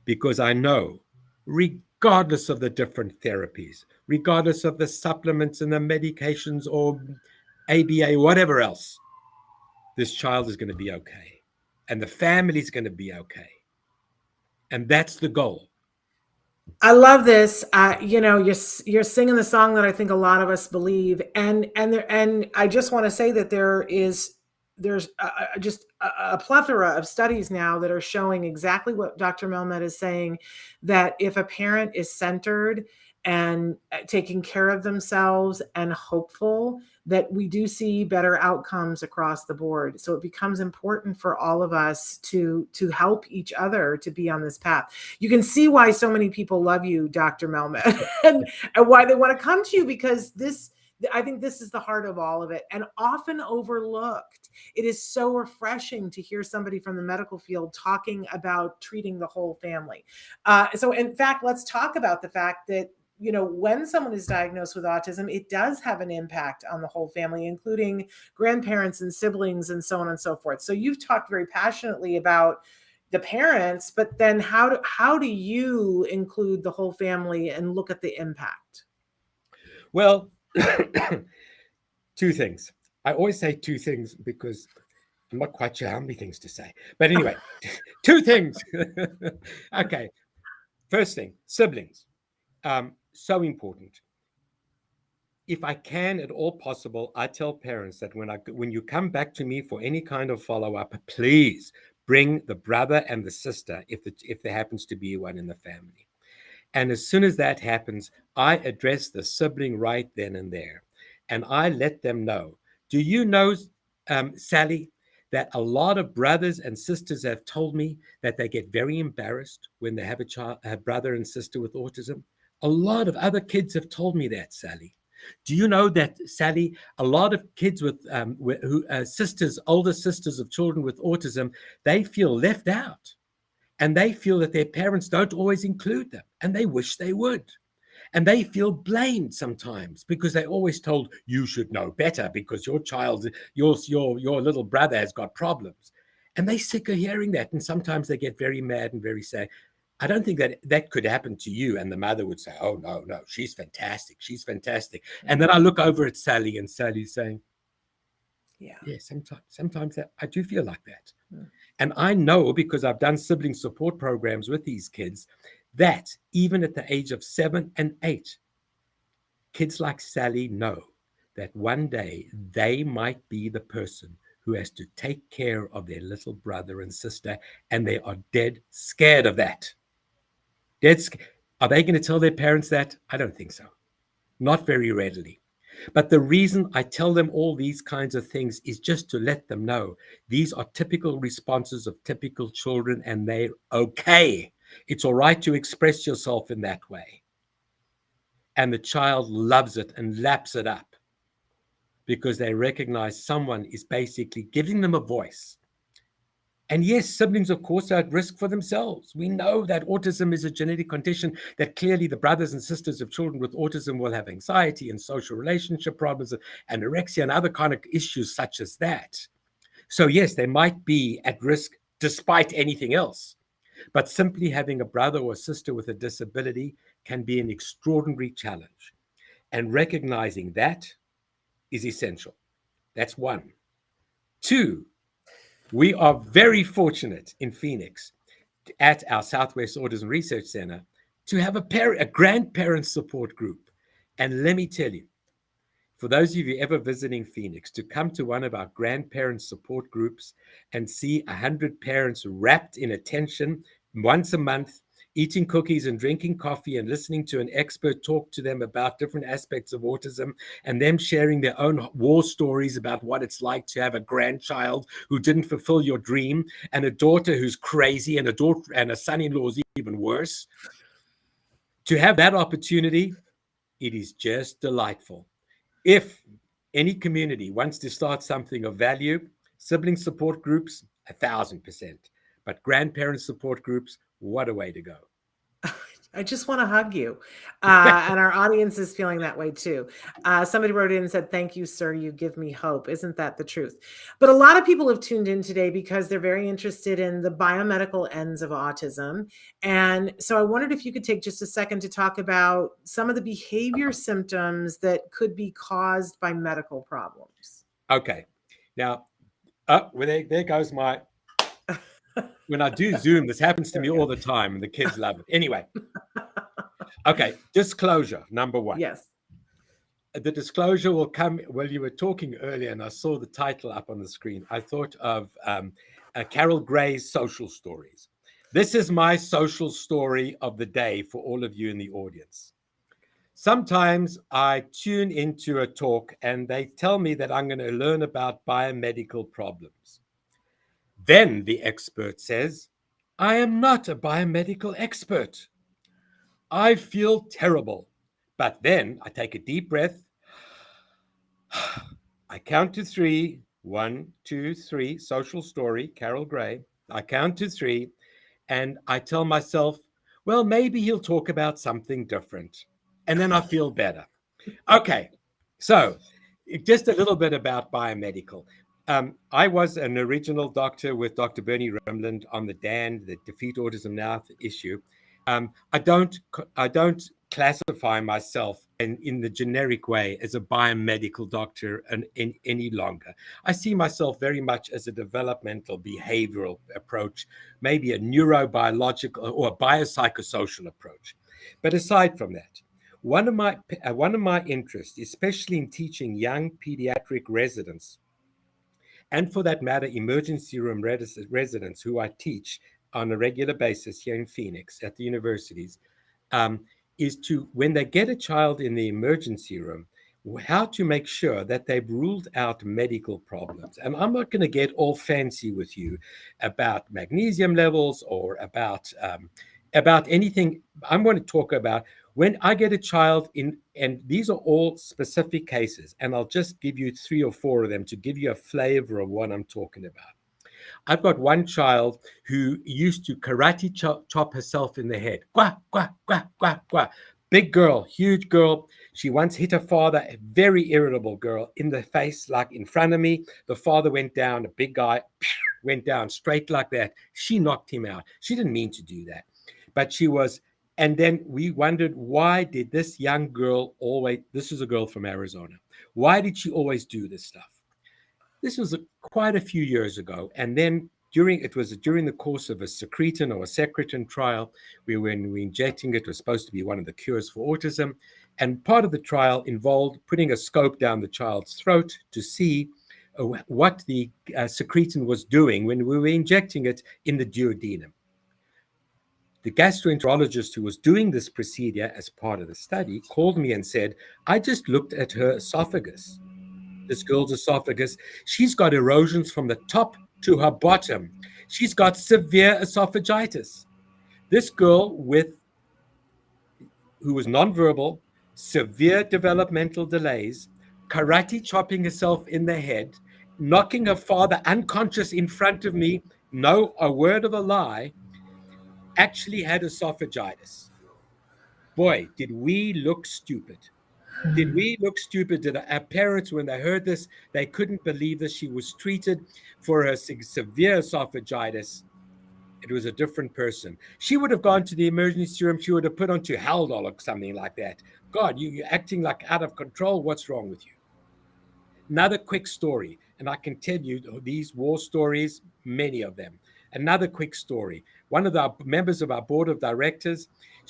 because I know, regardless of the different therapies, regardless of the supplements and the medications or ABA, whatever else, this child is going to be okay. And the family is going to be okay. And that's the goal. I love this. You're singing the song that I think a lot of us believe, and I just want to say that there's just a plethora of studies now that are showing exactly what Dr. Melmed is saying, that if a parent is centered and taking care of themselves and hopeful, that we do see better outcomes across the board. So it becomes important for all of us to help each other to be on this path. You can see why so many people love you, Dr. Melmed, and why they want to come to you, because I think this is the heart of all of it, and often overlooked. It is so refreshing to hear somebody from the medical field talking about treating the whole family. So in fact, let's talk about the fact that when someone is diagnosed with autism, it does have an impact on the whole family, including grandparents and siblings and so on and so forth. So you've talked very passionately about the parents, but then how do you include the whole family and look at the impact? Well, Two things. I always say two things because I'm not quite sure how many things to say. But anyway, two things. Okay. First thing, siblings. So important. If I can at all possible, I tell parents that when you come back to me for any kind of follow-up, please bring the brother and the sister if there happens to be one in the family. And as soon as that happens, I address the sibling right then and there. And I let them know. Do you know, Sally, that a lot of brothers and sisters have told me that they get very embarrassed when they have a brother and sister with autism? A lot of other kids have told me that, Sally. Do you know that, Sally, a lot of kids with sisters, older sisters of children with autism, they feel left out. And they feel that their parents don't always include them, and they wish they would. And they feel blamed sometimes because they're always told, you should know better because your little brother has got problems. And they're sick of hearing that. And sometimes they get very mad and very sad. I don't think that could happen to you. And the mother would say, oh, no, she's fantastic. She's fantastic. And then I look over at Sally, and Sally's saying, yeah, sometimes I do feel like that. Yeah. And I know, because I've done sibling support programs with these kids, that even at the age of 7 and 8, kids like Sally know that one day they might be the person who has to take care of their little brother and sister, and they are dead scared of that. Are they going to tell their parents that? I don't think so. Not very readily. But the reason I tell them all these kinds of things is just to let them know these are typical responses of typical children, and they're okay. It's all right to express yourself in that way. And the child loves it and laps it up because they recognize someone is basically giving them a voice. And yes, siblings, of course, are at risk for themselves. We know that autism is a genetic condition, that clearly the brothers and sisters of children with autism will have anxiety and social relationship problems, and anorexia and other kind of issues such as that. So yes, they might be at risk despite anything else. But simply having a brother or sister with a disability can be an extraordinary challenge. And recognizing that is essential. That's one. Two, we are very fortunate in Phoenix at our Southwest Autism Research Center to have a grandparent support group. And let me tell you, for those of you ever visiting Phoenix, to come to one of our grandparent support groups and see 100 parents wrapped in attention once a month, eating cookies and drinking coffee and listening to an expert talk to them about different aspects of autism, and them sharing their own war stories about what it's like to have a grandchild who didn't fulfill your dream, and a daughter who's crazy, and a son-in-law who's even worse. To have that opportunity, it is just delightful. If any community wants to start something of value, sibling support groups, 1,000%. But grandparent support groups, what a way to go. I just want to hug you. And our audience is feeling that way too. Somebody wrote in and said, thank you, sir. You give me hope. Isn't that the truth? But a lot of people have tuned in today because they're very interested in the biomedical ends of autism. And so I wondered if you could take just a second to talk about some of the behavior symptoms that could be caused by medical problems. Okay. Now, there goes my... When I do Zoom, this happens to me all the time, and the kids love it. Anyway, okay, disclosure, number one. Yes. The disclosure will come, well, you were talking earlier, and I saw the title up on the screen. I thought of Carol Gray's Social Stories. This is my social story of the day for all of you in the audience. Sometimes I tune into a talk, and they tell me that I'm going to learn about biomedical problems. Then the expert says, I am not a biomedical expert. I feel terrible. But then I take a deep breath. I count to 3. 1, 2, 3. Social story, Carol Gray. I count to 3. And I tell myself, well, maybe he'll talk about something different. And then I feel better. Okay. So just a little bit about biomedical. I was an original doctor with Dr. Bernie Rimland on the DAN, the Defeat Autism Now issue. I don't classify myself in the generic way as a biomedical doctor any longer. I see myself very much as a developmental behavioral approach, maybe a neurobiological or a biopsychosocial approach. But aside from that, one of my interests, especially in teaching young pediatric residents, and for that matter, emergency room residents who I teach on a regular basis here in Phoenix at the universities, is to, when they get a child in the emergency room, how to make sure that they've ruled out medical problems. And I'm not going to get all fancy with you about magnesium levels or about anything. I'm going to talk about when I get a child in, and these are all specific cases, and I'll just give you 3 or 4 of them to give you a flavor of what I'm talking about. I've got one child who used to karate chop herself in the head. Quah, quah, quah, quah, quah. Big girl, huge girl. She once hit her father, a very irritable girl, in the face, like in front of me. The father went down, a big guy, went down straight like that. She knocked him out. She didn't mean to do that, but she was. And then we wondered, why did this young girl always, this is a girl from Arizona, why did she always do this stuff? This was quite a few years ago. And then during the course of a secretin or a secretin trial, when we injecting it was supposed to be one of the cures for autism. And part of the trial involved putting a scope down the child's throat to see what the secretin was doing when we were injecting it in the duodenum. The gastroenterologist who was doing this procedure as part of the study called me and said, I just looked at her esophagus. This girl's esophagus, she's got erosions from the top to her bottom. She's got severe esophagitis. This girl who was nonverbal, severe developmental delays, karate chopping herself in the head, knocking her father unconscious in front of me, no, a word of a lie, actually had esophagitis. Boy, did we look stupid. Did we look stupid? Did our parents, when they heard this, they couldn't believe this? She was treated for her severe esophagitis. It was a different person. She would have gone to the emergency room. She would have put onto Haldol or something like that. God, you're acting like out of control. What's wrong with you? Another quick story, and I can tell you these war stories, many of them. Another quick story. One of the members of our board of directors,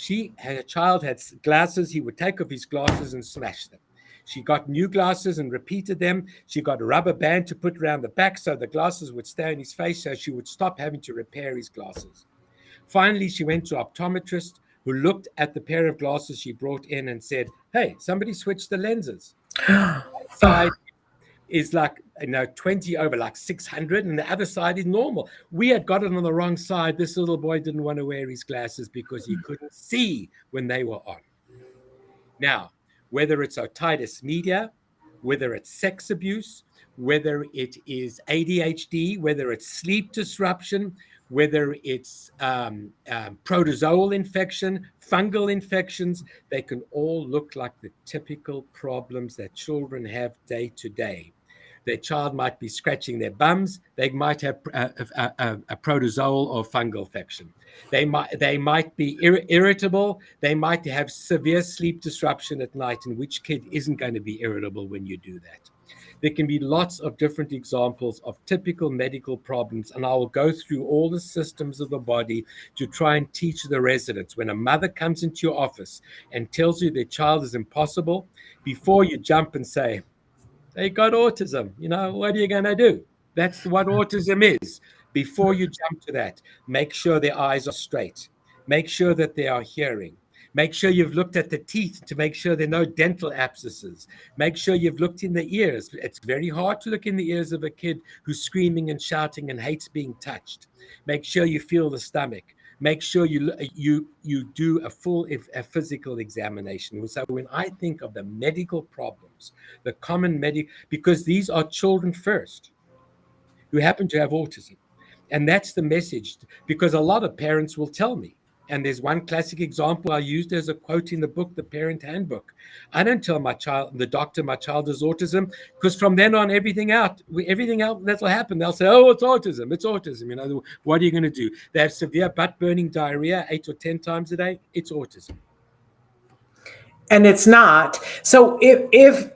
a child had glasses. He would take off his glasses and smash them. She got new glasses and repeated them. She got a rubber band to put around the back so the glasses would stay in his face, so she would stop having to repair his glasses. Finally, she went to an optometrist who looked at the pair of glasses she brought in and said, hey, somebody switched the lenses. One side is like 20 over like 600 and the other side is normal. We had got it on the wrong side. This little boy didn't want to wear his glasses because he couldn't see when they were on. Now, whether it's otitis media, whether it's sex abuse, whether it is ADHD, whether it's sleep disruption, whether it's protozoal infection, fungal infections, they can all look like the typical problems that children have day to day. Their child might be scratching their bums. They might have a protozoal or fungal infection. They might be irritable. They might have severe sleep disruption at night, and which kid isn't going to be irritable when you do that? There can be lots of different examples of typical medical problems, and I will go through all the systems of the body to try and teach the residents. When a mother comes into your office and tells you their child is impossible, before you jump and say, they got autism, what are you going to do? That's what autism is. Before you jump to that, make sure their eyes are straight. Make sure that they are hearing. Make sure you've looked at the teeth to make sure there are no dental abscesses. Make sure you've looked in the ears. It's very hard to look in the ears of a kid who's screaming and shouting and hates being touched. Make sure you feel the stomach. Make sure you do a full physical examination. So when I think of the medical problems, the common because these are children first who happen to have autism. And that's the message, because a lot of parents will tell me, And there's one classic example I used as a quote in the book, The Parent Handbook. I don't tell my child, the doctor, my child has autism, because from then on, everything else that'll happen. They'll say, oh, it's autism. It's autism. You know, what are you going to do? They have severe butt burning diarrhea 8 or 10 times a day. It's autism. And it's not. So if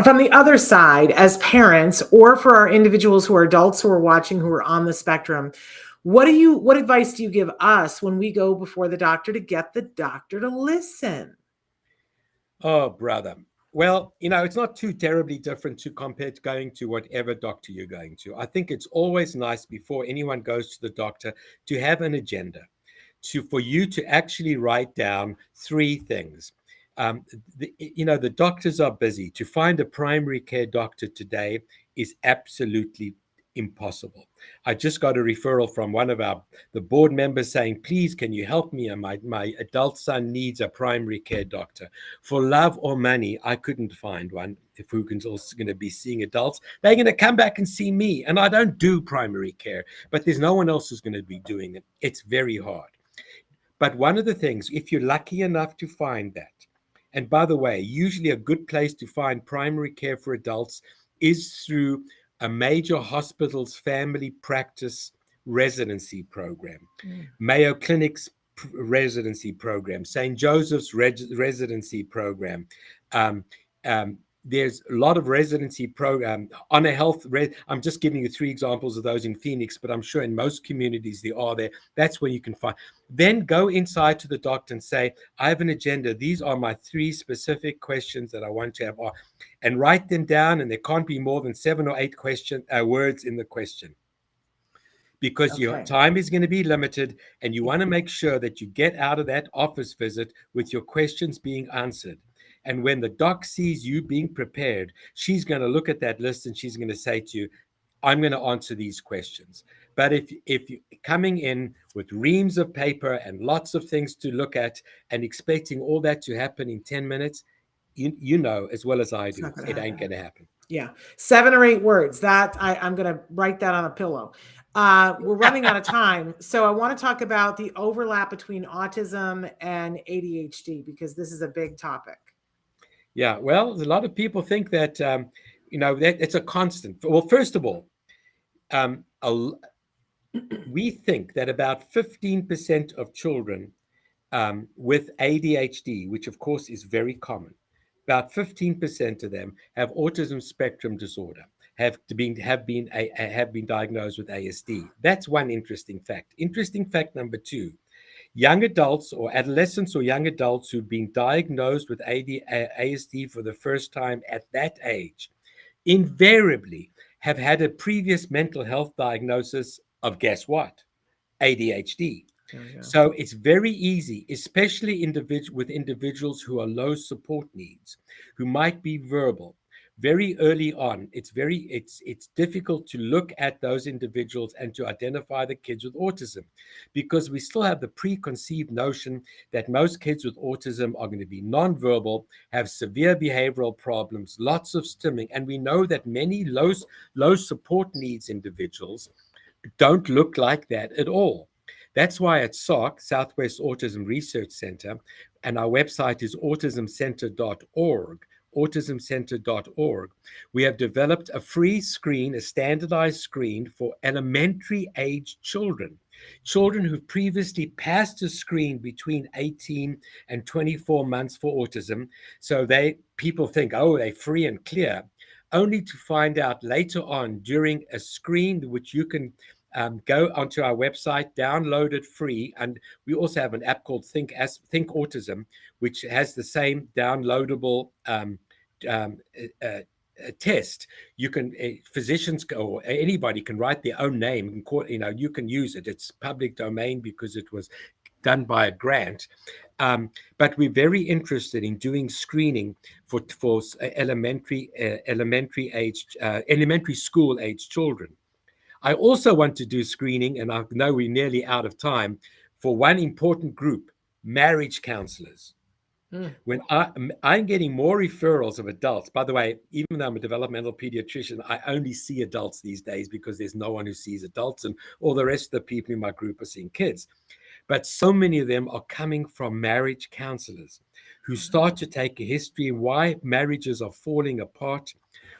from the other side, as parents, or for our individuals who are adults who are watching, who are on the spectrum, what advice do you give us when we go before the doctor to get the doctor to listen? Oh, brother. Well, you know, it's not too terribly different to compared to going to whatever doctor you're going to. I think it's always nice before anyone goes to the doctor to have an agenda, for you to actually write down 3 things. The doctors are busy. To find a primary care doctor today is absolutely impossible. I just got a referral from one of the board members saying, please, can you help me? And my adult son needs a primary care doctor. For love or money, I couldn't find one. If who's also going to be seeing adults, they're going to come back and see me. And I don't do primary care, but there's no one else who's going to be doing it. It's very hard. But one of the things, if you're lucky enough to find that, and by the way, usually a good place to find primary care for adults is through a major hospital's family practice residency program, Mayo Clinic's residency program, St. Joseph's residency program. There's a lot of residency program on a health. I'm just giving you 3 examples of those in Phoenix, but I'm sure in most communities they are there. That's where you can find. Then go inside to the doctor and say, I have an agenda. These are my 3 specific questions that I want to have, and write them down. And there can't be more than 7 or 8 words in the question, because your time is going to be limited, and you want to make sure that you get out of that office visit with your questions being answered. And when the doc sees you being prepared, she's going to look at that list and she's going to say to you, I'm going to answer these questions. But if you're coming in with reams of paper and lots of things to look at and expecting all that to happen in 10 minutes, you know as well as I do, it ain't going to happen. Yeah. 7 or 8 words. That I'm going to write that on a pillow. We're running out of time. So I want to talk about the overlap between autism and ADHD, because this is a big topic. Yeah, well, a lot of people think that, that it's a constant. Well, first of all, we think that about 15% of children with ADHD, which of course is very common, about 15% of them have autism spectrum disorder, have been diagnosed with ASD. That's one interesting fact. Interesting fact number 2. Young adults or adolescents or young adults who've been diagnosed with ASD for the first time at that age invariably have had a previous mental health diagnosis of, guess what? ADHD. So it's very easy, especially with individuals who are low support needs, who might be verbal. Very early on, it's difficult to look at those individuals and to identify the kids with autism, because we still have the preconceived notion that most kids with autism are going to be nonverbal, have severe behavioral problems, lots of stimming, and we know that many low support needs individuals don't look like that at all. That's why at SARC, Southwest Autism Research Center, and our website is autismcenter.org, autismcenter.org, we have developed a free screen, a standardized screen for elementary age children who've previously passed a screen between 18 and 24 months for autism. So people think, oh, they're free and clear, only to find out later on during a screen, which you can go onto our website, download it free. And we also have an app called Think Autism, which has the same downloadable test. You can physicians or anybody can write their own name, and you can use it. It's public domain because it was done by a grant. But we're very interested in doing screening for elementary school age children. I also want to do screening, and I know we're nearly out of time, for one important group, marriage counselors. When I'm getting more referrals of adults, by the way, even though I'm a developmental pediatrician, I only see adults these days because there's no one who sees adults, and all the rest of the people in my group are seeing kids. But so many of them are coming from marriage counselors who start to take a history of why marriages are falling apart,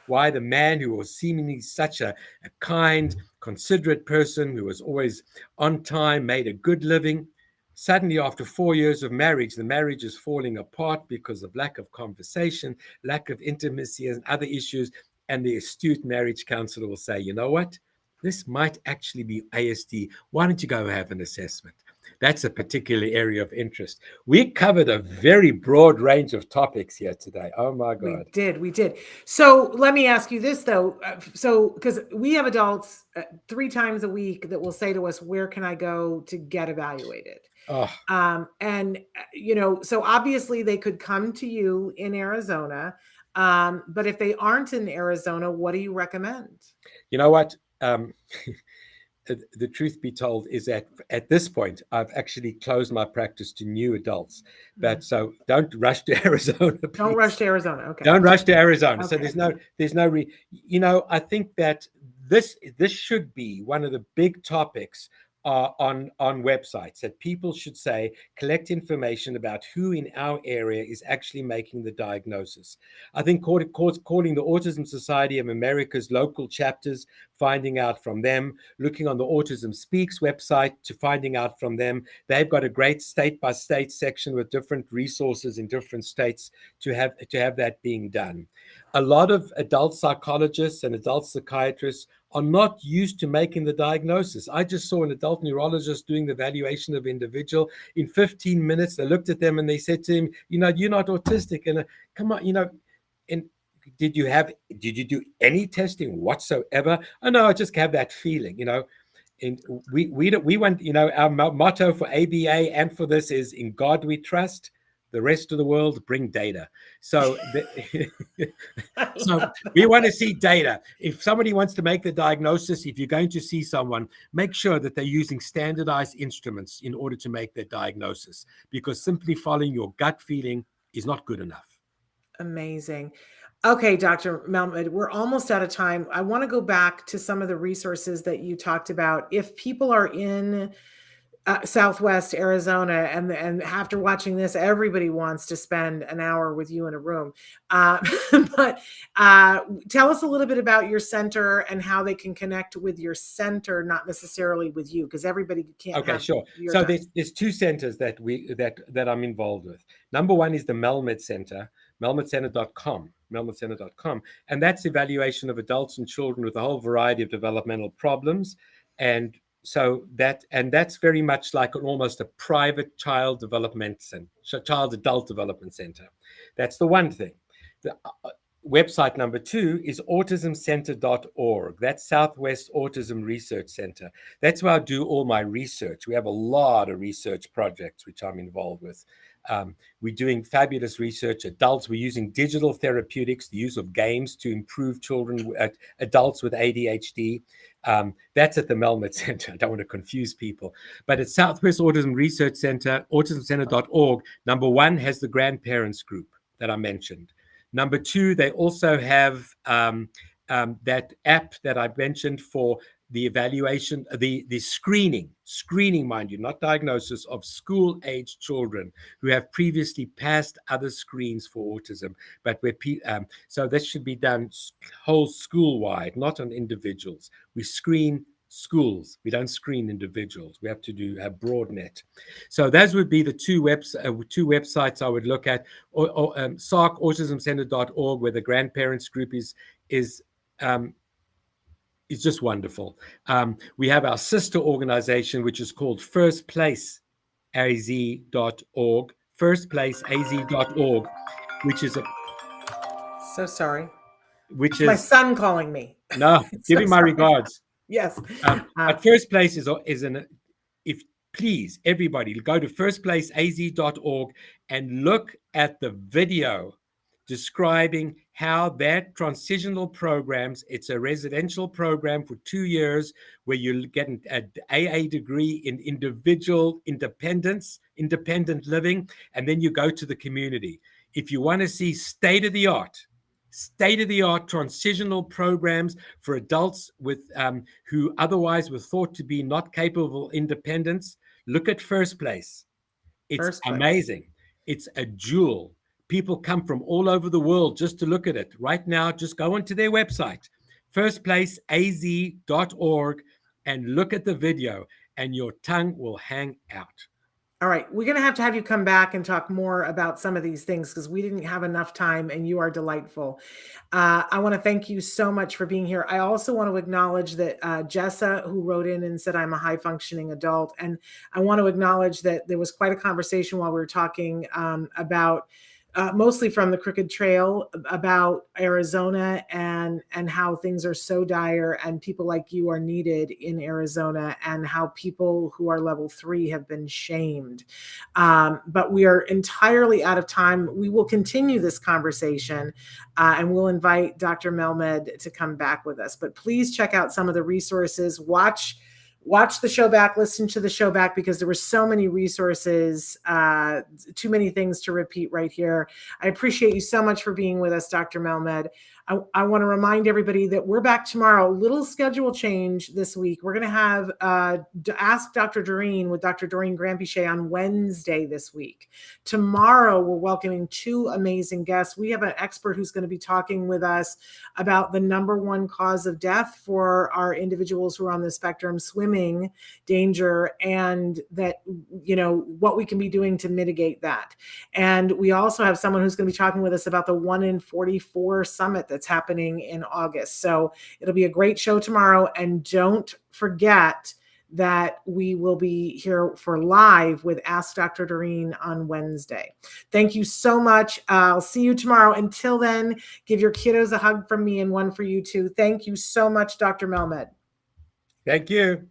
why the man who was seemingly such a kind, considerate person who was always on time, made a good living, suddenly after 4 years of marriage, the marriage is falling apart because of lack of conversation, lack of intimacy, and other issues. And the astute marriage counselor will say, you know what? This might actually be ASD. Why don't you go have an assessment? That's a particular area of interest. We covered a very broad range of topics here today. Oh my God. We did. So let me ask you this though. So, because we have adults 3 times a week that will say to us, where can I go to get evaluated? Oh. And, so obviously they could come to you in Arizona. But if they aren't in Arizona, what do you recommend? You know what? The truth be told is that at this point, I've actually closed my practice to new adults. But so don't rush to Arizona. Please. Don't rush to Arizona. Okay. Don't rush to Arizona. Okay. So there's no I think that this should be one of the big topics on websites, that people should say, collect information about who in our area is actually making the diagnosis. I think calling the Autism Society of America's local chapters, finding out from them, looking on the Autism Speaks website to finding out from them. They've got a great state-by-state section with different resources in different states to have that being done. A lot of adult psychologists and adult psychiatrists are not used to making the diagnosis. I just saw an adult neurologist doing the evaluation of individual. In 15 minutes, they looked at them and they said to him, you're not autistic. And come on, and did you do any testing whatsoever? Oh no, I just have that feeling, And we want, our motto for ABA and for this is, in God we trust. The rest of the world bring data. So, so we want to see data. If somebody wants to make the diagnosis, if you're going to see someone, make sure that they're using standardized instruments in order to make their diagnosis, because simply following your gut feeling is not good enough. Amazing. Okay, Dr. Melmed, we're almost out of time. I want to go back to some of the resources that you talked about. If people are in Southwest Arizona, and after watching this, everybody wants to spend an hour with you in a room. But tell us a little bit about your center and how they can connect with your center, not necessarily with you, because everybody can't. Okay, sure. So there's 2 centers that I'm involved with. Number one is the Melmed Center, melmedcenter.com, melmedcenter.com, and that's evaluation of adults and children with a whole variety of developmental problems. And so that's very much like almost a private child development center, child adult development center. That's the one thing. The website number 2 is autismcenter.org. That's Southwest Autism Research Center. That's where I do all my research. We have a lot of research projects which I'm involved with. We're doing fabulous research. Adults, we're using digital therapeutics, the use of games to improve adults with ADHD. That's at the Melmed Center. I don't want to confuse people. But at Southwest Autism Research Center, autismcenter.org, number 1 has the grandparents group that I mentioned. Number 2, they also have that app that I mentioned for the evaluation, the screening, mind you, not diagnosis, of school-age children who have previously passed other screens for autism. But so that should be done whole school-wide, not on individuals. We screen schools. We don't screen individuals. We have to do a broad net. So those would be the 2 websites I would look at. Or SARC, autismcenter.org, where the grandparents group is just wonderful. We have our sister organization, which is called firstplaceaz.org, firstplaceaz.org, which is so sorry. Which is my son calling me. No, give him my regards. Yes. But First Place if please, everybody, go to firstplaceaz.org and look at the video describing how that transitional programs, it's a residential program for 2 years where you get an AA degree in independent living, and then you go to the community. If you want to see state-of-the-art transitional programs for adults with who otherwise were thought to be not capable of independence, Look at First Place. It's First Place. amazing. It's a jewel. People come from all over the world just to look at it. Right now, just go onto their website, firstplaceaz.org, and look at the video, and your tongue will hang out. All right, we're going to have you come back and talk more about some of these things because we didn't have enough time, and you are delightful. I want to thank you so much for being here. I also want to acknowledge that Jessa, who wrote in and said, I'm a high functioning adult. And I want to acknowledge that there was quite a conversation while we were talking about mostly from the Crooked Trail about Arizona and how things are so dire and people like you are needed in Arizona and how people who are level 3 have been shamed. But we are entirely out of time. We will continue this conversation and we'll invite Dr. Melmed to come back with us. But please check out some of the resources. Watch the show back, listen to the show back, because there were so many resources, too many things to repeat right here. I appreciate you so much for being with us, Dr. Melmed. I want to remind everybody that we're back tomorrow. Little schedule change this week. We're going to have Ask Dr. Doreen with Dr. Doreen Granpichet on Wednesday this week. Tomorrow, we're welcoming 2 amazing guests. We have an expert who's going to be talking with us about the #1 cause of death for our individuals who are on the spectrum, swimming danger, and that, what we can be doing to mitigate that. And we also have someone who's going to be talking with us about the 1 in 44 summit that's happening in August. So it'll be a great show tomorrow. And don't forget that we will be here for live with Ask Dr. Doreen on Wednesday. Thank you so much. I'll see you tomorrow. Until then, give your kiddos a hug from me and one for you too. Thank you so much, Dr. Melmed. Thank you.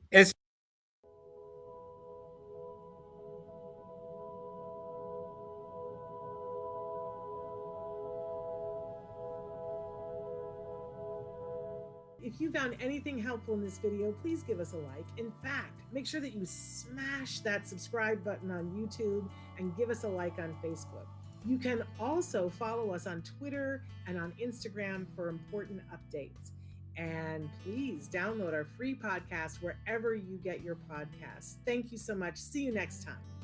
If you found anything helpful in this video, please give us a like. In fact, make sure that you smash that subscribe button on YouTube and give us a like on Facebook. You can also follow us on Twitter and on Instagram for important updates. And please download our free podcast wherever you get your podcasts. Thank you so much. See you next time.